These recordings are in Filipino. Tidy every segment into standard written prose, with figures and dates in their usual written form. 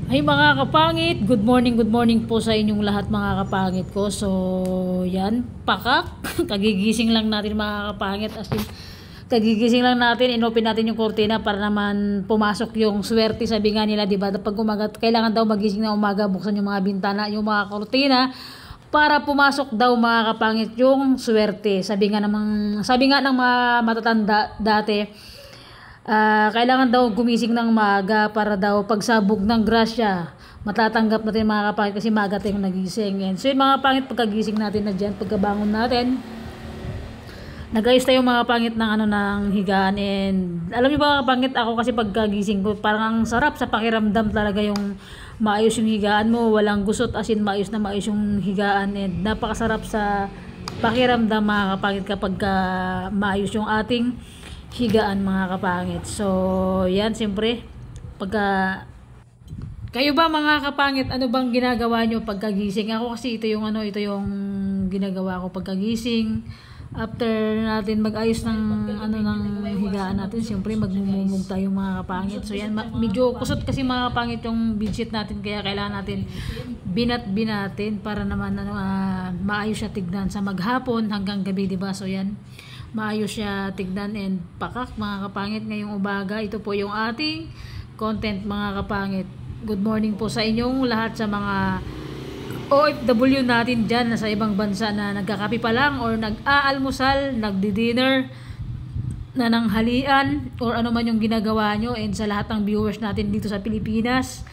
Ay mga kapangit, good morning po sa inyong lahat mga kapangit ko. So, yan, pakak, kagigising lang natin mga kapangit. As in, kagigising lang natin, inopen natin yung kortina para naman pumasok yung swerte. Sabi nga nila, di ba, pag umaga, kailangan daw magising na umaga, buksan yung mga bintana, yung mga kortina, para pumasok daw mga kapangit yung swerte. Sabi nga ng mga matatanda dati, kailangan daw gumising ng maaga para daw pagsabog ng grasya matatanggap natin mga kapangit kasi maaga tayong nagising. And so yung mga pangit, pagkagising natin na dyan, pagkabangon natin, nag-ayos tayo mga pangit ng ng higaan. And alam niyo ba mga pangit, ako kasi pagkagising ko parang ang sarap sa pakiramdam talaga yung maayos yung higaan mo, walang gusot, as in maayos na maayos yung higaan. And napakasarap sa pakiramdam mga kapangit kapag maayos yung ating higaan mga kapangit. So, yan siyempre pagka kayo ba mga kapangit, ano bang ginagawa nyo pagkagising? Ako kasi ito yung ginagawa ko pagkagising. After natin mag-ayos ng ng higaan natin, siyempre magmumumog tayo mga kapangit. So yan, medyo kusot kasi mga kapangit yung bedsheet natin, kaya kailangan natin binat-binatin para naman maayos siya tignan sa maghapon hanggang gabi, di ba? So yan, maayos siya tignan and pakak mga kapangit ngayong umaga. Ito po yung ating content mga kapangit. Good morning po sa inyong lahat, sa mga OFW natin dyan na sa ibang bansa na nagkakape pa lang or nag-aalmusal, nagdi-dinner, nananghalian, or ano man yung ginagawa nyo. And sa lahat ng viewers natin dito sa Pilipinas,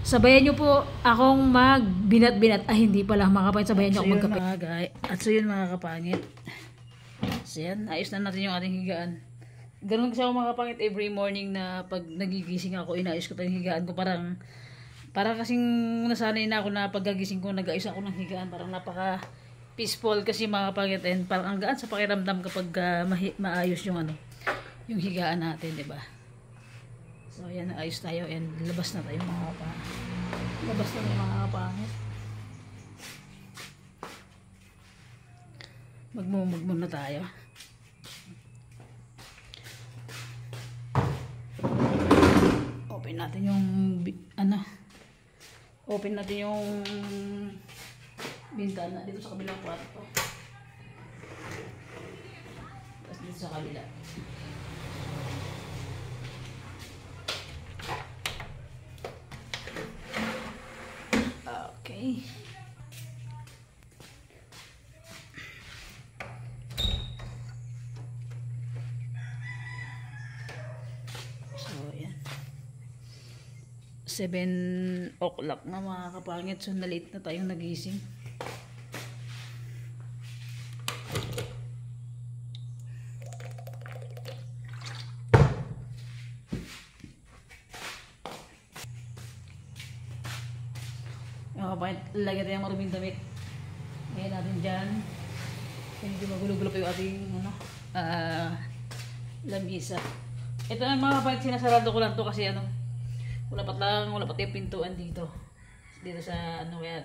sabayan nyo po akong magbinat-binat. Hindi pala mga kapangit, sabayan nyo akong magkape. At so yun mga kapangit, so yan, ayos na natin yung ating higaan. Ganun kasi ako mga kapangit, every morning na pag nagigising ako, inayos ko pa yung higaan ko. Parang kasing nasanay na ako na pagkagising ko, nag-ayos ako ng higaan. Parang napaka peaceful kasi mga kapangit, and parang ang gaan sa pakiramdam kapag maayos yung yung higaan natin, di ba? So yan, ayos tayo and labas na tayo mga kapangit. Labas na tayo mga kapangit. Magmumug muna tayo. Open natin yung open natin yung bintana dito sa kabilang kwarto. Tapos dito sa kabila. Okay. So, yan. 7 o'clock na mga kapangit. So, na-late na tayong nagising. Mga kapangit, lagyan tayong maruming damit. Ngayon natin dyan. Hindi magulo-gulo pa yung ating lamisa. Ito na mga kapangit, sinasarado ko lang to kasi wala pa tayong pintuan dito sa kaya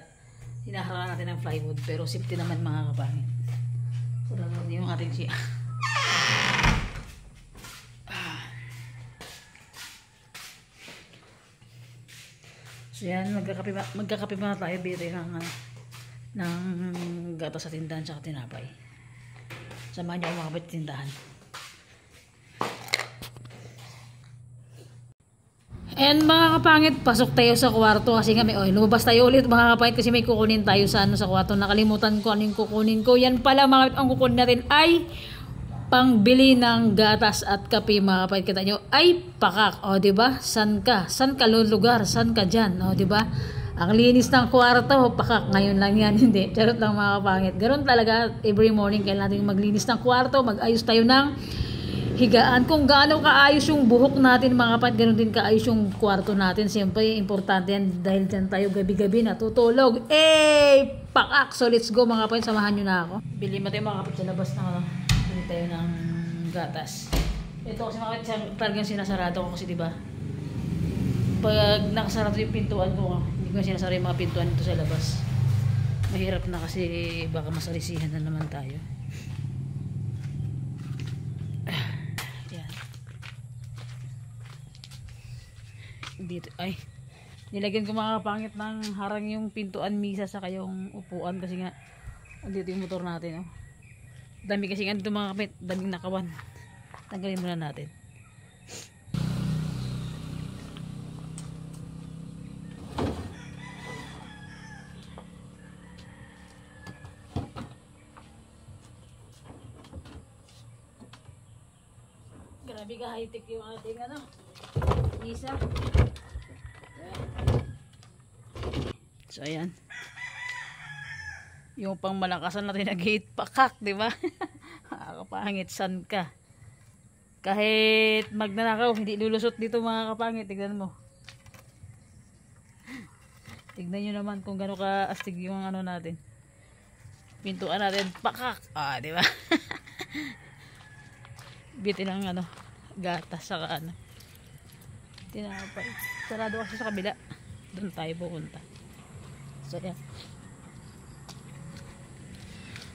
hinaharangan natin ng plywood, pero safety naman mga kapangit. So dapat yung ating siya. So yan, magkakape muna tayo, bili ng gatas sa tindahan sa tinapay. Samahan niyo ako mga kapatid tindahan. And mga kapangit, pasok tayo sa kwarto kasi nga lumabas tayo ulit mga kapangit kasi may kukunin tayo sa sa kwarto. Nakalimutan ko ano yung kukunin ko. Yan pala mga kapangit, ang kukunin natin ay pangbili ng gatas at kape mga kapangit. Kita nyo, ay pakak. O diba? San ka lugar? San ka dyan? O diba? Ang linis ng kwarto, pakak. Ngayon lang yan, hindi. Charot lang mga kapangit. Ganon talaga, every morning kailangan natin maglinis ng kwarto, mag-ayos tayo ng higaan. Kung gaano kaayos yung buhok natin mga kapatid, ganoon din kaayos yung kwarto natin. Siyempre, importante yan dahil dyan tayo gabi-gabi natutulog. Pakak! So, let's go mga kapatid, samahan nyo na ako. Bili mo tayo mga kapatid sa labas bili tayo ng gatas. Ito kasi mga kapatid, talagang sinasarado ko kasi diba, pag nakasarado yung pintuan ko, hindi ko sinasara yung mga pintuan dito sa labas. Mahirap na kasi baka masalisihan na naman tayo. Dito ay Nilagyan ko mga kapangit ng harang yung pintuan misa sa kayong upuan kasi nga andito yung motor natin, oh. Dami kasi nga dito mga kapit, daming nakawan. Tanggalin muna natin. Grabe ka high-tech yung ating ano, isa. So ayan. Yung pang malakasan natin na gate pakak, di ba? Kapangit, san ka? Kahit magnanakaw, hindi lulusot dito mga kapangit. Tignan mo. Tignan nyo naman kung gano'n ka astig yung ano natin. Pintuan natin, pakak. Ah, di ba? Bitin ang ano, gatas saka ano. Tinapay. Sarado kasi sa kabila. Doon tayo pupunta. So, yan.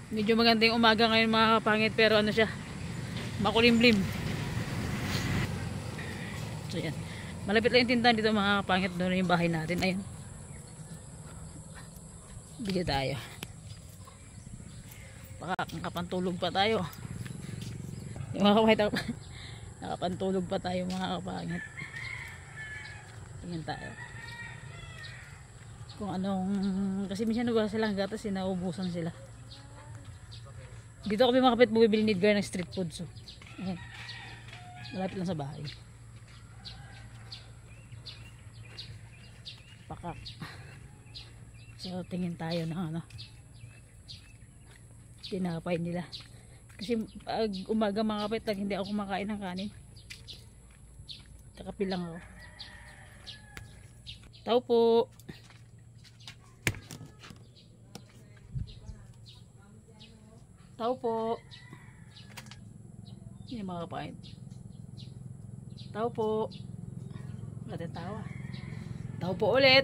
Medyo maganda yung umaga ngayon mga kapangit, pero ano siya, makulimlim. So yan, malapit lang yung tindahan dito mga kapangit. Doon yung bahay natin, ayun. Bili tayo. Baka nakapantulog pa tayo. Yung mga kapangit, nakapantulog pa tayo mga kapangit. Tingin tayo kung anong, kasi minsan wala silang gatas, sinaubusan sila. Dito kami mga kapit bumibili ni Edgar ng street food. So, ayan. Malapit lang sa bahay. Pakak. So, tingin tayo ng ano, tinapay nila. Kasi pag umaga mga kapit, hindi ako kumakain ng kanin. Kakapil lang ako. Tao po. Tao po. Yan mga kapangit. Tao po. Wala tayong tawa. Tao po ulit.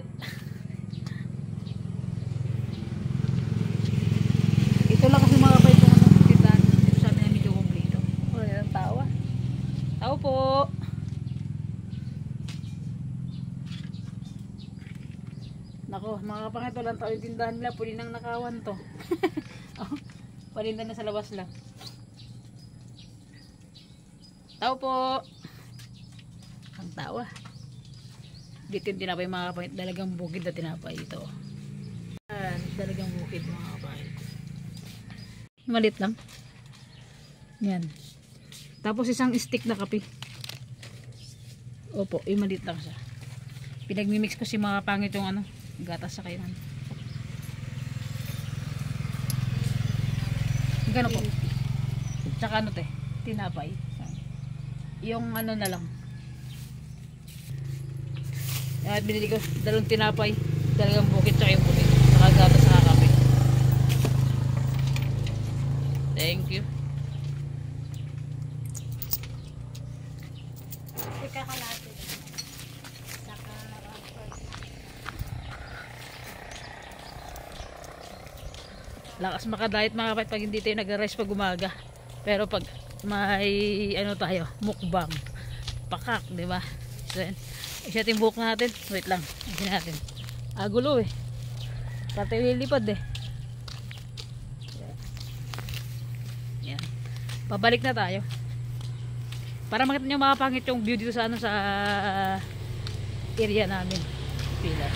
Ito lang kasi mga kapangit kung anong tindahan dito sa amin na medyo kumplito. Wala tayong tawa. Tao po. Nako, mga kapangit, walang tao yung tindahan nila. Pwede nang nakawan to. Oh. Palinda na sa labas lang. Tao po. Ang tawa. Dito yung tinapay mga kapangit. Dalagang bukid na tinapay ito. Dalagang bukid mga kapangit. Malit lang. Yan. Tapos isang stick na kape. Opo, malit lang siya. Pinagmimix ko si mga kapangit yung ano, gatas sa kainan. Gano po? Tsaka ano te? Tinapay. Yung ano na lang. At binili ko dalawang tinapay. Dalagang bukit tsaka yung puti. Tsaka gatas sa kape. Thank you. Ikakalate. Lakas makadiet mga kapatid pag hindi tayo nag-rest pag umaga. Pero pag may ano tayo, mukbang, pakak, di ba? So, isa yung buhok natin. Wait lang, isa natin. Gulo eh. Pati lilipad eh. Yan. Pabalik na tayo. Para makita nyo mga pangit yung view dito sa ano, sa area namin. Pila.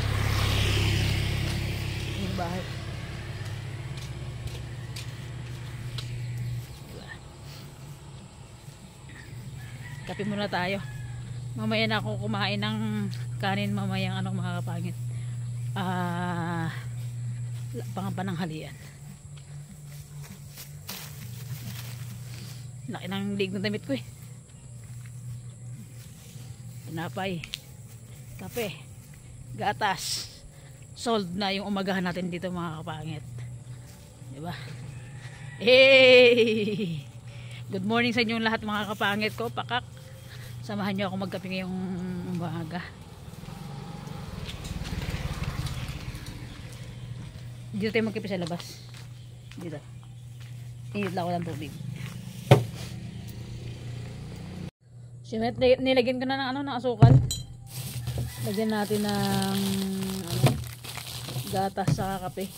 Yung bahay. Kape muna tayo. Mamaya na ako kumain ng kanin mamayang anong mga kapangit. Panghalian. Laki ng lig ng damit ko eh. Tinapay, kape, gatas. Sold na yung umagahan natin dito mga kapangit. Diba? Hey! Good morning sa inyong lahat mga kapangit ko. Pakak. Samahan nyo ako magkape ngayong umaga. Dito tayo magkape sa labas. Dito. Init lang ako ng tubig. Nilagyan ko na ng ano, ng asukal. Lagyan natin ng ano, gatas sa kape.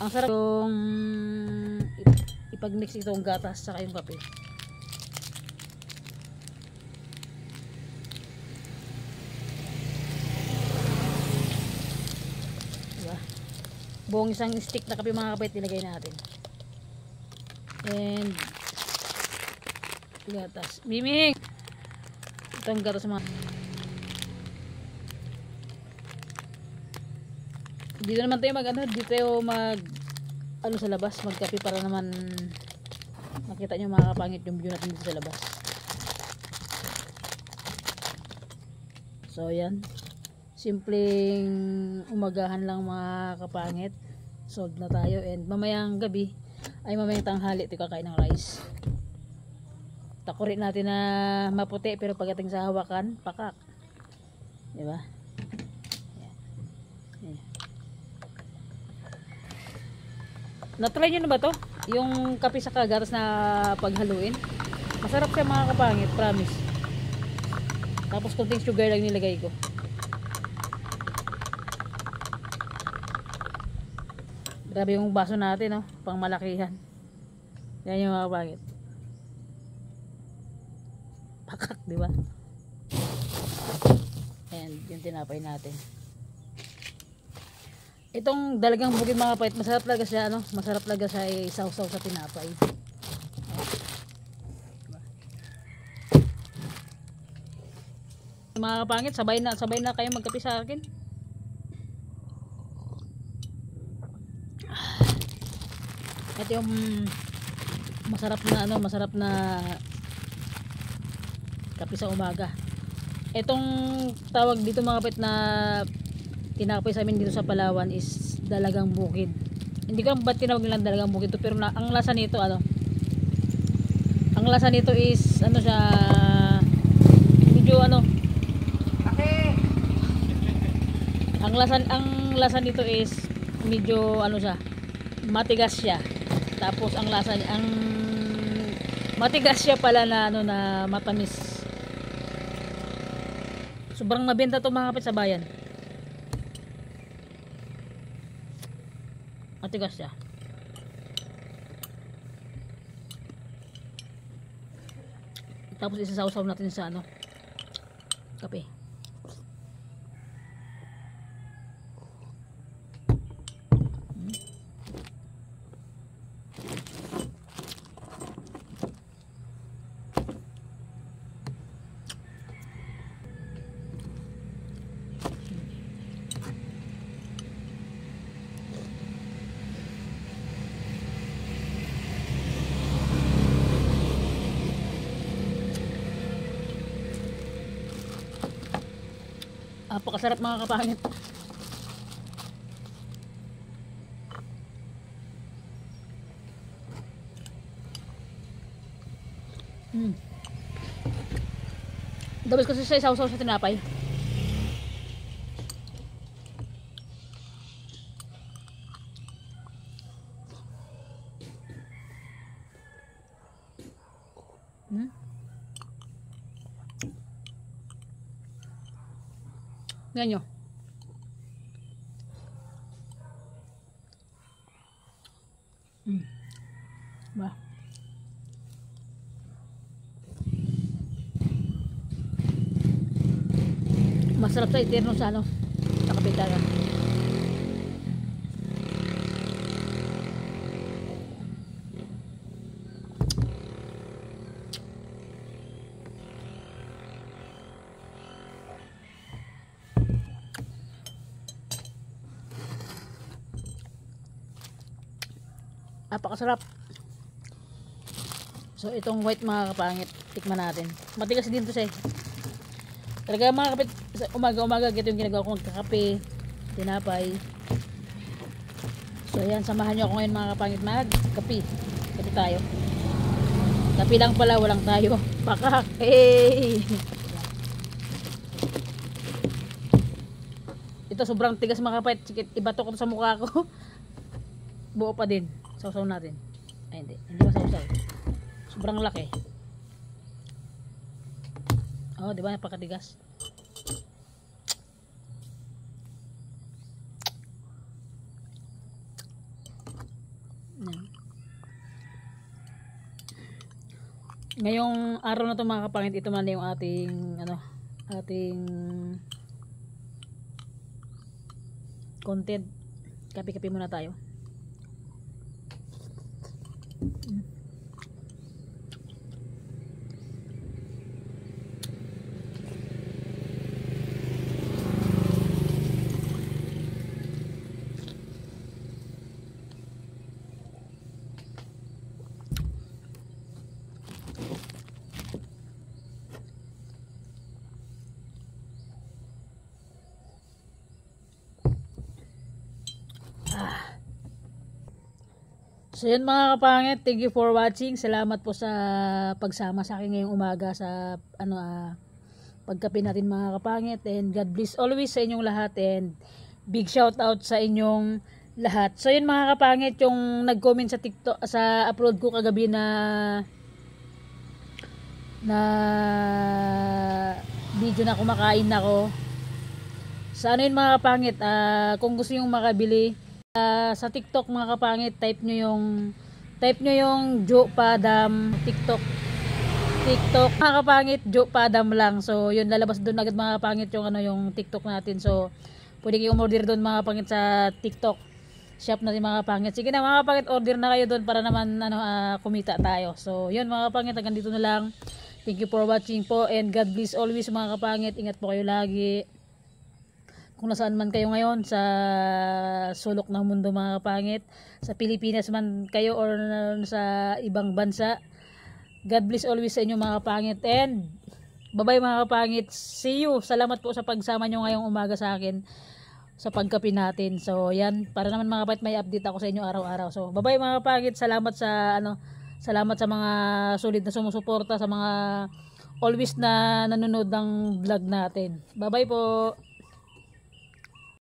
Ang sarap yung ipag-mix itong gatas sa yung kape. Diba? Buong isang stick na kape mga kapit nilagay natin. And gatas. Miming! Itong gatas mga. Dito naman tayo dito tayo sa labas, magkape para naman makita nyo makakapangit yung view natin dito sa labas. So yan, simpleng umagahan lang mga kapangit. Solved na tayo, and mamayang gabi ay mamayang tanghali tayo kakain ng rice. Takurin natin na maputi pero pagdating sa hawakan, pakak. Diba? Na-try nyo na ba to? Yung kape sa kagatas na paghaluin. Masarap siya mga kapangit, promise. Tapos konting sugar lang nilagay ko. Grabe yung baso natin, no? Pang malakihan. Yan yung mga kapangit. Pakak, di ba? And yung tinapay natin. Itong dalagang bukid mga kapait, masarap talaga siya, ano? Masarap talaga siya isaw-saw sa tinapay. Mga kapangit, sabay na kayo magkape sa akin. Ito yung masarap na kape sa umaga. Itong tawag dito mga kapait na tinapay sa amin dito sa Palawan is dalagang bukid. Hindi ko alam ba't tinawag nilang dalagang bukid to, pero ang lasa nito ang lasa nito is siya medyo ang lasa nito is medyo siya, matigas siya. Tapos ang matigas siya pala na na matamis. Sobrang mabenta to mga kapit sa bayan. Matigas siya. Tapos isasaw-saw natin sa kape. Napakasarap mga kapangit. Dabis kasi sa isaw-saw sa tinapay. Yan nyo. Ba? Masarap sa iterno sa sa kapitaran. Napakasarap. So itong white mga kapangit, tikman natin. Matigas din to siya. Talaga mga kapit, umaga-umaga ito yung ginagawa ko, magkakape, tinapay. So yan, samahan nyo ako ngayon mga kapangit, magkape. Kape tayo. Kape lang pala, walang tayo. Pakak! Hey! Ito sobrang tigas mga kapit. Ibato ko sa mukha ko. Buo pa din. Sausaw natin. Ay hindi ba sausaw. Sobrang laki. Oh, di ba napakatigas? Ngayong araw na to mga kapangit, ito man yung ating ating content. Kape-kape muna tayo. So yun mga kapangit, thank you for watching. Salamat po sa pagsama sa akin ngayong umaga sa pagkape natin mga kapangit, and God bless always sa inyong lahat, and big shout out sa inyong lahat. So yun mga kapangit, yung nag-comment sa TikTok, sa upload ko kagabi na video na kumakain ako. Sa ano yun mga kapangit, kung gusto yung makabili sa TikTok mga kapangit, type nyo yung Joe Padam TikTok mga kapangit, Joe Padam lang. So yun, lalabas doon agad mga kapangit yung yung TikTok natin. So pwede kayong umorder doon mga kapangit sa TikTok shop natin mga kapangit. Sige na mga kapangit, order na kayo doon para naman kumita tayo. So yun mga kapangit, hanggang dito na lang. Thank you for watching po, and God bless always mga kapangit. Ingat po kayo lagi. Kung nasaan man kayo ngayon sa sulok ng mundo mga kapangit, sa Pilipinas man kayo or sa ibang bansa, God bless always sa inyo mga kapangit, and bye bye mga kapangit. See you. Salamat po sa pagsama nyo ngayong umaga sa akin sa pagkape natin. So yan, para naman mga kapangit, may update ako sa inyo araw-araw. So bye bye mga kapangit. Salamat sa mga solid na sumusuporta, sa mga always na nanonood ng vlog natin. Bye bye po.